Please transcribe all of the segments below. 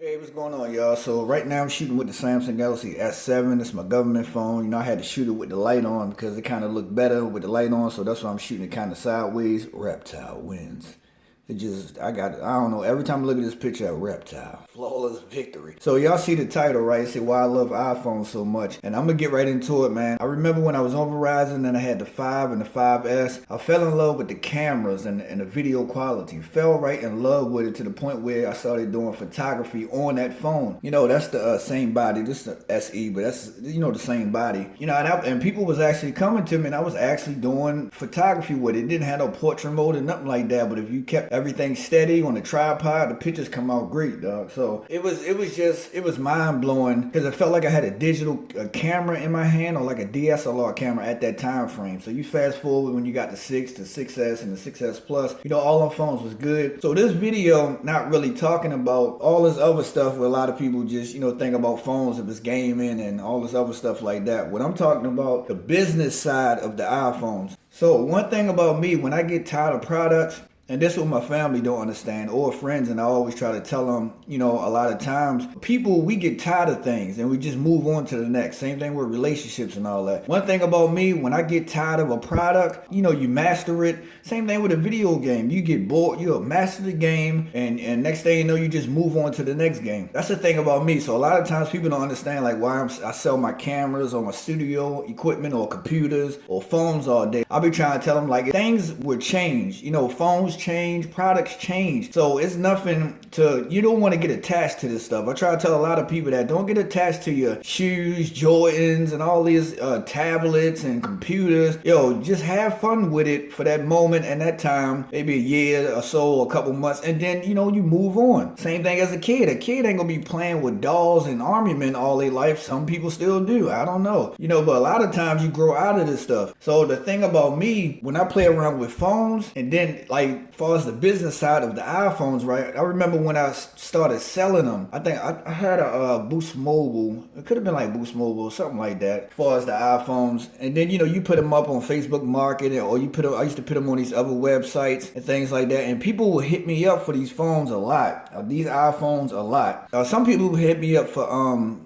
Hey, what's going on, y'all? So right now I'm shooting with the Samsung Galaxy S7. It's my government phone. I had to shoot it with the light on because it kind of looked better with the light on. So that's why I'm shooting it kind of sideways. Reptile wins. I don't know, every time I look at this picture, a reptile. Flawless victory. So y'all see the title, right? Say why I love iPhones so much. And I'm gonna get right into it, man. I remember when I was on Verizon and I had the 5 and the 5S, I fell in love with the cameras and the video quality. Fell right in love with it to the point where I started doing photography on that phone. That's the same body. This is the SE, but that's, the same body. And people was actually coming to me and I was actually doing photography with it. It didn't have no portrait mode or nothing like that, but if you kept everything steady on the tripod, the pictures come out great, dog. So it was mind blowing because it felt like I had a digital camera in my hand or like a DSLR camera at that time frame. So you fast forward when you got the 6, the 6S, and the 6S Plus, all our phones was good. So this video not really talking about all this other stuff where a lot of people just think about phones if it's gaming and all this other stuff like that. What I'm talking about, the business side of the iPhones. So one thing about me, when I get tired of products, and this is what my family don't understand, or friends, and I always try to tell them, a lot of times, people, we get tired of things and we just move on to the next. Same thing with relationships and all that. One thing about me, when I get tired of a product, you master it. Same thing with a video game. You get bored, you'll master the game, and next thing you know, you just move on to the next game. That's the thing about me. So a lot of times people don't understand like why I sell my cameras or my studio equipment or computers or phones all day. I'll be trying to tell them like things would change. Phones change, products change. So it's nothing you don't want to get attached to this stuff. I try to tell a lot of people that don't get attached to your shoes, Jordans, and all these tablets and computers. Just have fun with it for that moment and that time, maybe a year or so, or a couple months, and then, you move on. Same thing as a kid. A kid ain't gonna be playing with dolls and armament all their life. Some people still do. I don't know. But a lot of times you grow out of this stuff. So the thing about me, when I play around with phones, and then like, as far as the business side of the iPhones, right? I remember when I started selling them. I think I had a Boost Mobile. It could have been like Boost Mobile or something like that. As far as the iPhones, and then you put them up on Facebook Market, or I used to put them on these other websites and things like that. And people would hit me up for these phones a lot. These iPhones a lot. Some people would hit me up for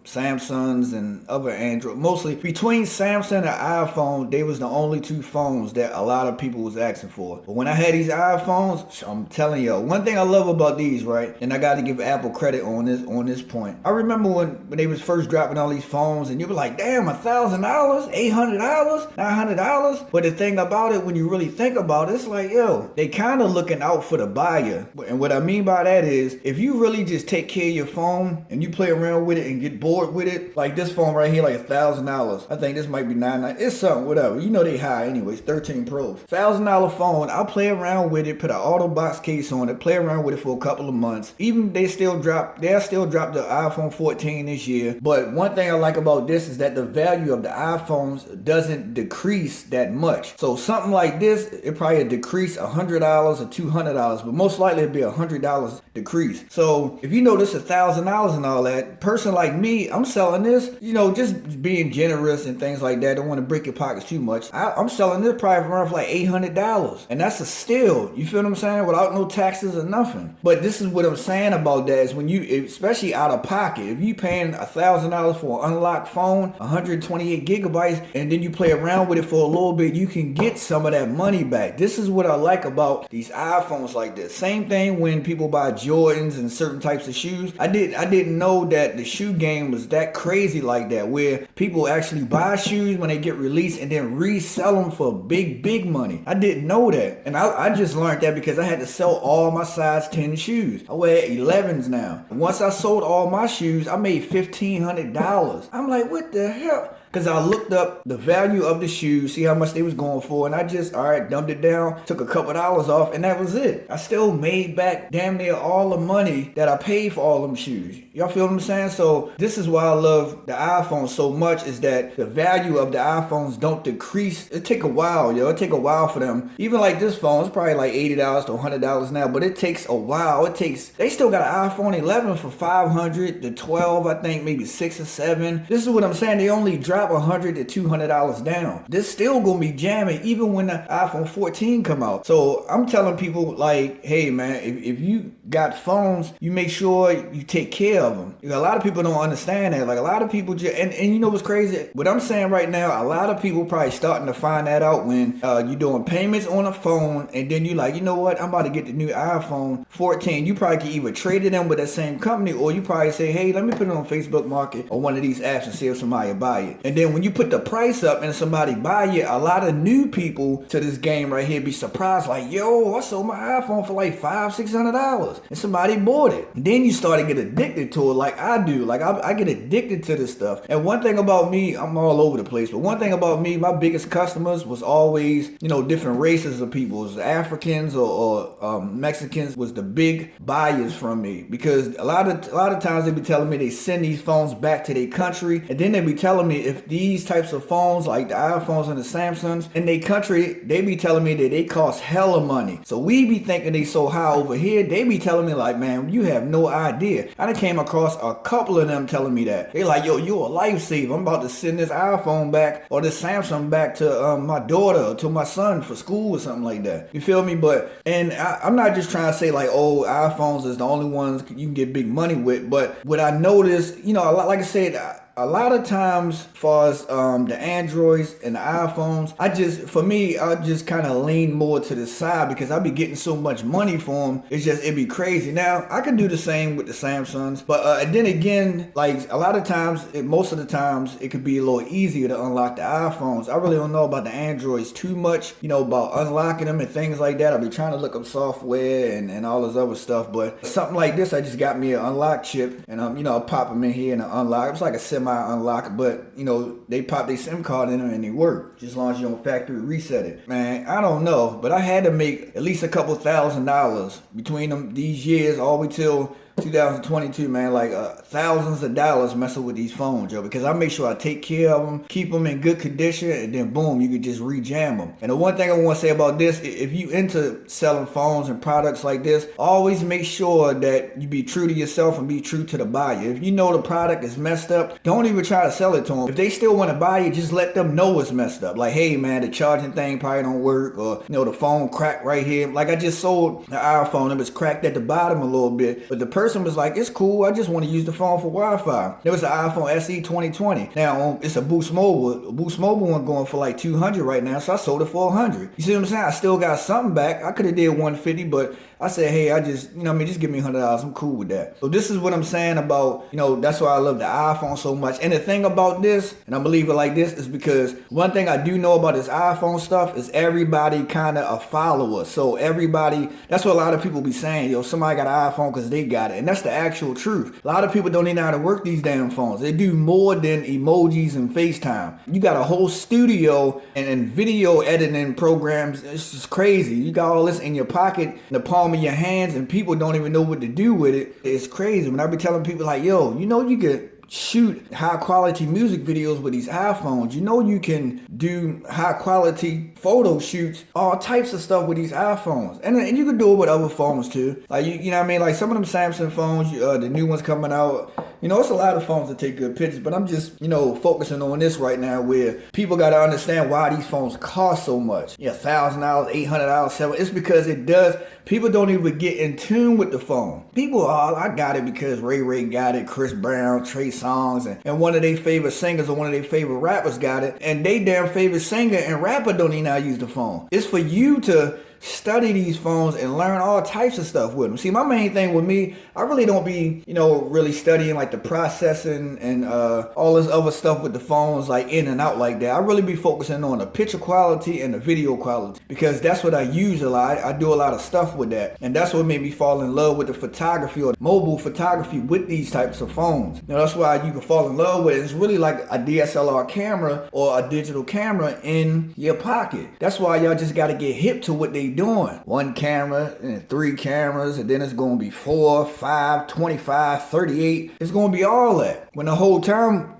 Samsungs and other Android. Mostly between Samsung and iPhone, they was the only two phones that a lot of people was asking for. But when I had these iPhones, I'm telling you, one thing I love about these, right? And I got to give Apple credit on this point. I remember when they was first dropping all these phones, and you were like, damn, $1,000, $800, $900. But the thing about it, when you really think about it, it's like, they kind of looking out for the buyer. And what I mean by that is, if you really just take care of your phone and you play around with it and get bored with it, like this phone right here, like $1,000. I think this might be $999. It's something, whatever. They high anyways. 13 Pros, $1,000 phone. I'll play around with it, put an auto box case on it, play around with it for a couple of months. Even they'll still drop the iPhone 14 this year. But one thing I like about this is that the value of the iPhones doesn't decrease that much. So something like this, it probably decrease $100 or $200, but most likely it'd be $100 decrease. So if this $1,000 and all that, person like me, I'm selling this, just being generous and things like that. Don't want to break your pockets too much. I'm selling this probably around for like $800, and that's a steal. You feel what I'm saying? Without no taxes or nothing. But this is what I'm saying about that is when you, especially out of pocket, if you paying $1,000 for an unlocked phone, 128 gigabytes, and then you play around with it for a little bit, you can get some of that money back. This is what I like about these iPhones like this. Same thing when people buy Jordans and certain types of shoes. I didn't know that the shoe game was that crazy like that, where people actually buy shoes when they get released and then resell them for big money. I didn't know that. And I just learned that because I had to sell all my size 10 shoes. I wear 11s now. Once I sold all my shoes, I made $1,500. I'm like, what the hell? Because I looked up the value of the shoes, see how much they was going for, and I just, dumped it down, took a couple dollars off, and that was it. I still made back damn near all the money that I paid for all them shoes. Y'all feel what I'm saying? So this is why I love the iPhone so much, is that the value of the iPhones don't decrease. It take a while, It take a while for them. Even like this phone, it's probably like $80 to $100 now, but it takes a while. They still got an iPhone 11 for $500, the 12, I think maybe 6 or 7. This is what I'm saying. They only drop drop $100 to $200 down. This still gonna be jamming even when the iPhone 14 come out. So I'm telling people like, hey man, if you got phones, you make sure you take care of them. A lot of people don't understand that. Like a lot of people just, and you know what's crazy? What I'm saying right now, a lot of people probably starting to find that out when you're doing payments on a phone, and then you like, you know what? I'm about to get the new iPhone 14. You probably can either trade it in with that same company, or you probably say, hey, let me put it on Facebook Market or one of these apps and see if somebody will buy it. And then when you put the price up and somebody buy it, a lot of new people to this game right here be surprised, like, yo, I sold my iPhone for like $500-$600, and somebody bought it. And then you start to get addicted to it, like I do. Like I get addicted to this stuff. And one thing about me, I'm all over the place, but one thing about me, my biggest customers was always, you know, different races of people. It was Africans or Mexicans was the big buyers from me, because a lot of times they be telling me they send these phones back to their country, and then they be telling me if these types of phones like the iPhones and the Samsungs in their country, they be telling me that they cost hella money. So we be thinking they so high over here. They be telling me like, man, you have no idea. I done came across a couple of them telling me that. They like, yo, you're a lifesaver. I'm about to send this iPhone back or this Samsung back to my daughter or to my son for school or something like that. You feel me? But, and I'm not just trying to say like, oh, iPhones is the only ones you can get big money with. But what I noticed, you know, like I said, a lot of times, as far as the Androids and the iPhones, I just kind of lean more to the side because I be getting so much money for them. It'd be crazy. Now, I can do the same with the Samsungs, but then again, like a lot of times, most of the times, it could be a little easier to unlock the iPhones. I really don't know about the Androids too much, you know, about unlocking them and things like that. I'll be trying to look up software and all this other stuff, but something like this, I just got me an unlock chip, and you know, I'll pop them in here and unlock. It's like a unlock, but you know, they pop their SIM card in there and they work just as long as you don't factory reset it. Man, I don't know, but I had to make at least a couple $1,000s between them these years all the way till 2022, man, like thousands of dollars messing with these phones, yo, because I make sure I take care of them, keep them in good condition, and then boom, you can just rejam them. And the one thing I want to say about this, if you into selling phones and products like this, always make sure that you be true to yourself and be true to the buyer. If you know the product is messed up, don't even try to sell it to them. If they still want to buy it, just let them know it's messed up. Like, hey man, the charging thing probably don't work, or you know, the phone cracked right here. Like I just sold the iPhone, it was cracked at the bottom a little bit, but the person was like, it's cool, I just want to use the phone for Wi-Fi. There was an iPhone SE 2020. Now it's a Boost Mobile. Boost Mobile one going for like $200 right now, so I sold it for $100. You see what I'm saying? I still got something back. I could have did $150, but I said, hey, I just, you know what I mean, just give me $100. I'm cool with that. So this is what I'm saying about, you know, that's why I love the iPhone so much. And the thing about this, and I believe it like this, is because one thing I do know about this iPhone stuff is everybody kind of a follower. So everybody, that's what a lot of people be saying, yo, somebody got an iPhone because they got it. And that's the actual truth. A lot of people don't even know how to work these damn phones. They do more than emojis and FaceTime. You got a whole studio and video editing programs. It's just crazy. You got all this in your pocket, in the palm of your hands, and people don't even know what to do with it. It's crazy. When I be telling people like, yo, you know, you could shoot high quality music videos with these iPhones. You know, you can do high quality photo shoots, all types of stuff with these iPhones. And you can do it with other phones too. Like, you know what I mean? Like some of them Samsung phones, the new ones coming out, you know, it's a lot of phones that take good pictures, but I'm just, you know, focusing on this right now where people got to understand why these phones cost so much. Yeah, $1,000, $800, $700. It's because it does. People don't even get in tune with the phone. People are, I got it because Ray got it, Chris Brown, Trey Songz, and one of their favorite singers or one of their favorite rappers got it, and they damn favorite singer and rapper don't even know how to use the phone. It's for you to study these phones and learn all types of stuff with them. See, my main thing with me, I really don't be, you know, really studying like the processing and all this other stuff with the phones, like in and out like that. I really be focusing on the picture quality and the video quality because that's what I use a lot. I do a lot of stuff with that, and that's what made me fall in love with the photography or mobile photography with these types of phones. You know, that's why you can fall in love with it. It's really like a DSLR camera or a digital camera in your pocket. That's why y'all just got to get hip to what they doing. 1 camera and 3 cameras, and then it's going to be 4, 5, 25, 38. It's going to be all that. When the whole time,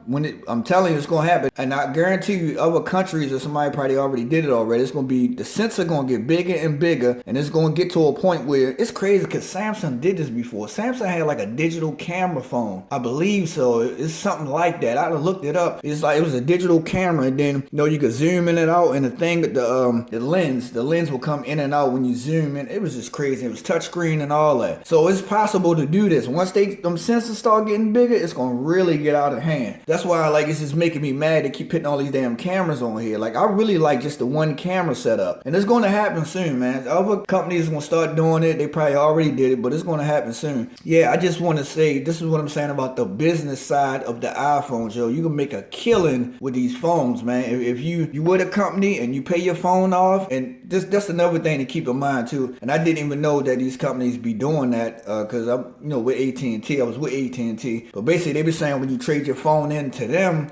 I'm telling you, it's going to happen. And I guarantee you, other countries or somebody probably already did it already. It's going to be, the sensor going to get bigger and bigger, and it's going to get to a point where it's crazy because Samsung did this before. Samsung had like a digital camera phone. I believe so. It's something like that. I looked it up. It's like, it was a digital camera, and then, you could zoom in and out, and the thing, the lens will come in and out when you zoom in. It was just crazy. It was touchscreen and all that. So it's possible to do this. Once them sensors start getting bigger, it's going to really get out of hand. That's why, like, it's just making me mad to keep putting all these damn cameras on here. Like, I really like just the 1 camera setup. And it's going to happen soon, man. Other companies going to start doing it. They probably already did it, but it's going to happen soon. Yeah, I just want to say, this is what I'm saying about the business side of the iPhones, yo. You can make a killing with these phones, man. If you with a company and you pay your phone off, and that's another thing to keep in mind too. And I didn't even know that these companies be doing that, because I'm, with AT&T. I was with AT&T. But basically, they be saying when you trade your phone into them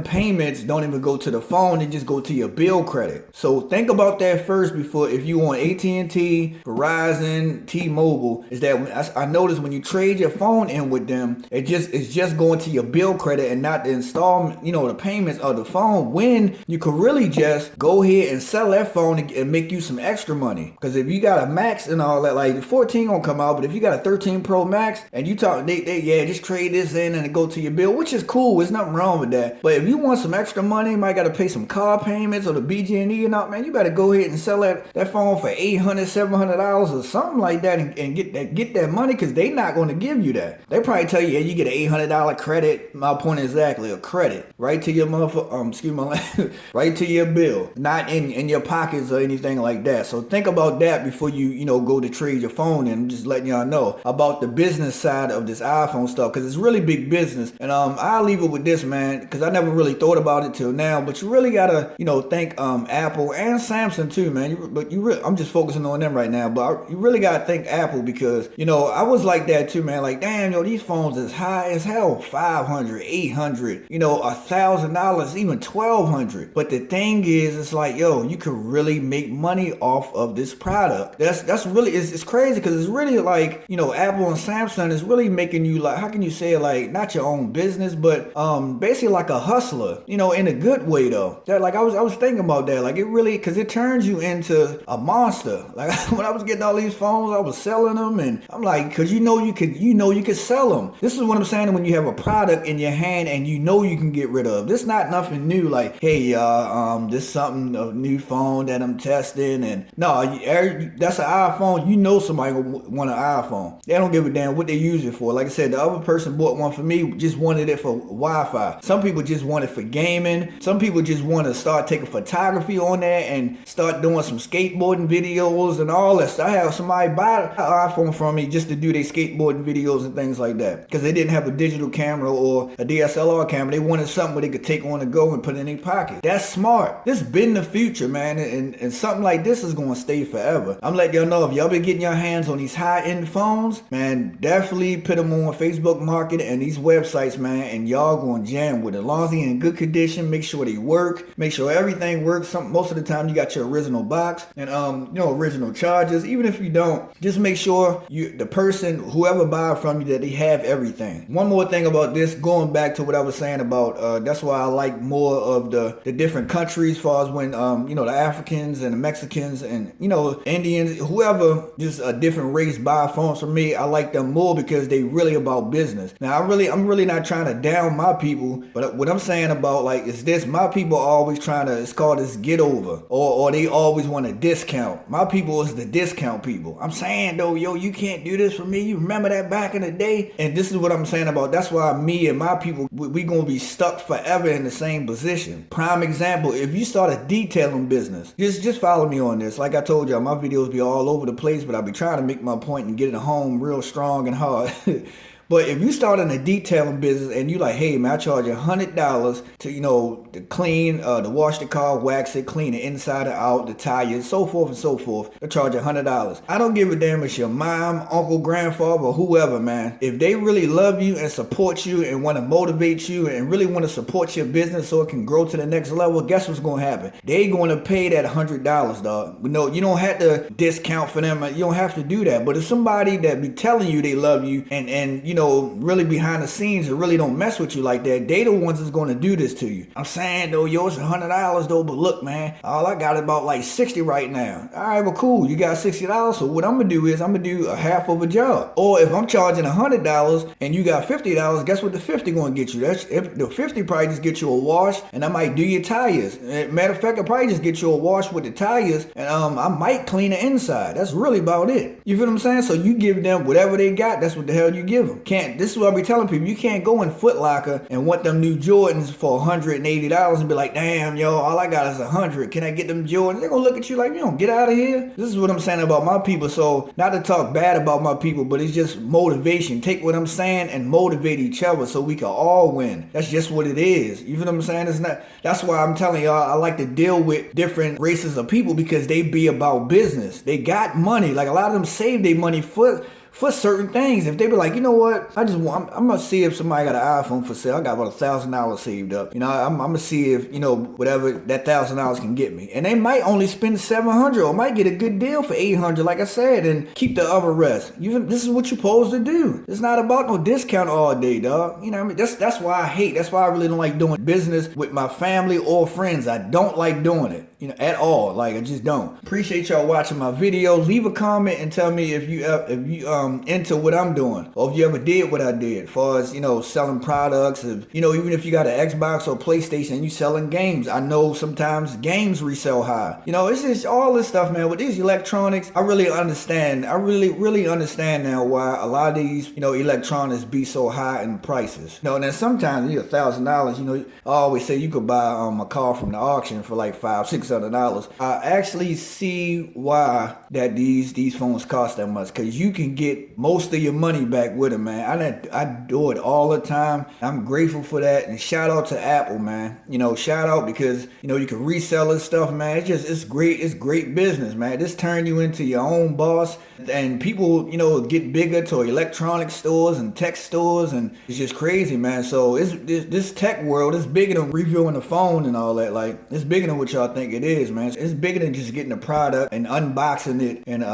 payments don't even go to the phone, they just go to your bill credit. So think about that first before, if you want AT&T, Verizon, T-Mobile, is that I noticed when you trade your phone in with them, it's just going to your bill credit and not the installment, the payments of the phone, when you could really just go ahead and sell that phone and make you some extra money. Because if you got a Max and all that, like the 14 gonna come out, but if you got a 13 Pro Max and you talk, just trade this in and it go to your bill, which is cool. There's nothing wrong with that. But if you want some extra money, you might got to pay some car payments or the BG&E and all, man, you better go ahead and sell that phone for $800, $700 or something like that, and get that money, because they not going to give you that. They probably tell you, yeah, you get an $800 credit. My point exactly, a credit right to your right to your bill, not in your pockets or anything like that. So think about that before you go to trade your phone. And just letting y'all know about the business side of this iPhone stuff, because it's really big business. And I'll leave it with this, man, because I never really thought about it till now. But you really gotta thank Apple and Samsung too, man. I'm just focusing on them right now, but you really gotta thank Apple, because I was like that too, man. Like, damn, these phones is high as hell, $500, $800, $1,000, even $1,200. But the thing is, it's like, yo, you could really make money off of this product. That's really, it's crazy, because it's really like, Apple and Samsung is really making you, like, how can you say it, like, not your own business, but basically like a hustler, in a good way though. That, like, I was thinking about that, like, it really, because it turns you into a monster. Like, when I was getting all these phones, I was selling them, and I'm like, because you could sell them. This is what I'm saying, when you have a product in your hand and you can get rid of. This not nothing new, like, hey y'all, this something, a new phone that I'm testing, and no, that's an iPhone. Somebody want an iPhone. They don't give a damn what they use it for. Like I said, the other person bought one for me, just wanted it for Wi-Fi. Some people just want it for gaming. Some people just want to start taking photography on there and start doing some skateboarding videos and all that stuff. I have somebody buy an iPhone from me just to do their skateboarding videos and things like that, because they didn't have a digital camera or a DSLR camera. They wanted something where they could take on the go and put it in their pocket. That's smart. This been the future, man, and something like this is going to stay forever. I'm letting y'all know, if y'all been getting your hands on these high-end phones, man, definitely put them on Facebook Market and these websites, man, and y'all going to jam with it. As long as they're in good condition, make sure they work, make sure everything works. Most of the time you got your original box and original chargers. Even if you don't, just make sure the person, whoever buy from you, that they have everything. One more thing about this, going back to what I was saying about, that's why I like more of the different countries, as far as when the Africans and the Mexicans and Indians, whoever, just a different race buy phones from me. I like them more because they really about business. Now I'm really not trying to down my people, but what I'm saying about, like, is this, my people are always trying to, it's called this get over, or they always want a discount. My people is the discount people. I'm saying though, yo, you can't do this for me. You remember that back in the day? And this is what I'm saying about, that's why me and my people, we gonna be stuck forever in the same position. Prime example, if you start a detailing business, just follow me on this. Like I told y'all, my videos be all over the place, but I'll be trying to make my point and get it home real strong and hard. But if you start in a detailing business and you like, hey man, I charge $100 to, to clean, to wash the car, wax it, clean it inside and out, the tires, so forth and so forth. They charge $100. I don't give a damn if it's your mom, uncle, grandfather, or whoever, man. If they really love you and support you and want to motivate you and really want to support your business so it can grow to the next level, guess what's going to happen? They going to pay that $100, dog. No, you don't have to discount for them. You don't have to do that. But if somebody that be telling you they love you and really behind the scenes and really don't mess with you like that, they the ones that's going to do this to you. I'm saying though, yo, it's $100 though, but look, man, all I got is about like 60 right now. All right, well, cool. You got $60. So what I'm going to do is I'm going to do a half of a job. Or if I'm charging $100 and you got $50, guess what the 50 going to get you? That's if the 50 probably just get you a wash, and I might do your tires. Matter of fact, I probably just get you a wash with the tires, and I might clean the inside. That's really about it. You feel what I'm saying? So you give them whatever they got. That's what the hell you give them. This is what I be telling people. You can't go in Foot Locker and want them new Jordans for $180 and be like, damn, yo, all I got is $100. Can I get them Jordans? They're gonna look at you like, you don't get out of here. This is what I'm saying about my people. So not to talk bad about my people, but it's just motivation. Take what I'm saying and motivate each other so we can all win. That's just what it is. You feel what I'm saying? It's not. That's why I'm telling y'all I like to deal with different races of people, because they be about business. They got money. Like a lot of them save their money for certain things. If they be like, you know what, I'm gonna see if somebody got an iPhone for sale. I got about $1,000 saved up. I'm gonna see if whatever that $1,000 can get me, and they might only spend $700 or might get a good deal for $800, like I said, and keep the other rest. This is what you're supposed to do. It's not about no discount all day, dog. You know what I mean? That's why I hate. That's why I really don't like doing business with my family or friends. I don't like doing it. At all. Like, I just don't. Appreciate y'all watching my video. Leave a comment and tell me if you into what I'm doing, or if you ever did what I did, as far as selling products. Even if you got an Xbox or PlayStation and you selling games, I know sometimes games resell high. It's just all this stuff, man. With these electronics, I really understand. I really understand now why a lot of these electronics be so high in prices. And then sometimes $1,000. I always say you could buy a car from the auction for like $500-$600. I actually see why that these phones cost that much, because you can get most of your money back with them, man. I do it all the time. I'm grateful for that, and shout out to Apple, man. Shout out, because you can resell this stuff, man. It's great. It's great business, man. This turn you into your own boss, and people get bigger to electronic stores and tech stores, and it's just crazy, man. So this tech world is bigger than reviewing the phone and all that. Like, it's bigger than what y'all think it is, man. It's bigger than just getting a product and unboxing it and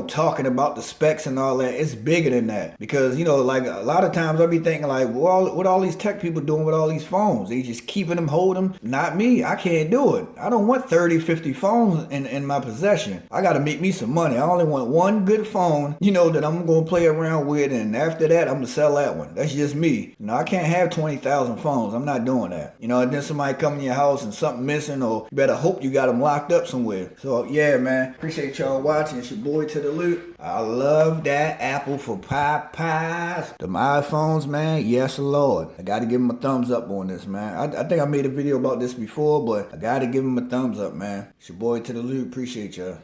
talking about the specs and all that. It's bigger than that, because like a lot of times I be thinking like, well, what all these tech people doing with all these phones? They just keeping them, holding them. Not me. I can't do it. I don't want 30-50 phones in my possession. I gotta make me some money. I only want one good phone that I'm gonna play around with, and after that I'm gonna sell that one. That's just me. I can't have 20,000 phones. I'm not doing that. And then somebody come in your house and something missing, or you better hope you got them locked up somewhere. So yeah, man, appreciate y'all watching. It's your boy To The Loot. I love that Apple for pies. Them iPhones, man, yes Lord. I gotta give them a thumbs up on this, man. I think I made a video about this before, but I gotta give them a thumbs up, man. It's your boy To The Loot. Appreciate y'all.